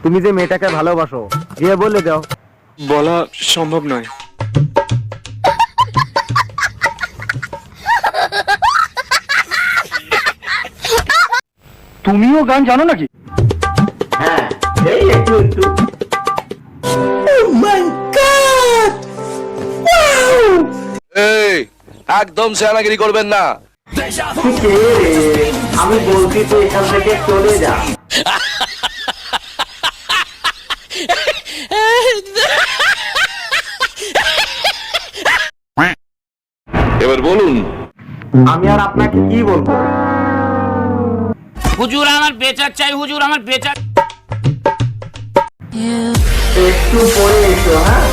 তুমি যে মেয়েটাকে ভালোবাসো গিয়ে বলে দাও। বলা সম্ভব নয়। তুমিও গান জানো নাকি? হ্যাঁ, এই একটু একটু। এই একদম সেনাগিরি করবেন না। আমি বলছি তো এখান থেকে চলে যা। এবার বলুন। আমি আর আপনাকে কি বলবো? হুজুর আমার বেচার চাই, হুজুর আমার বেচার। একটু পরে এসো, হ্যাঁ?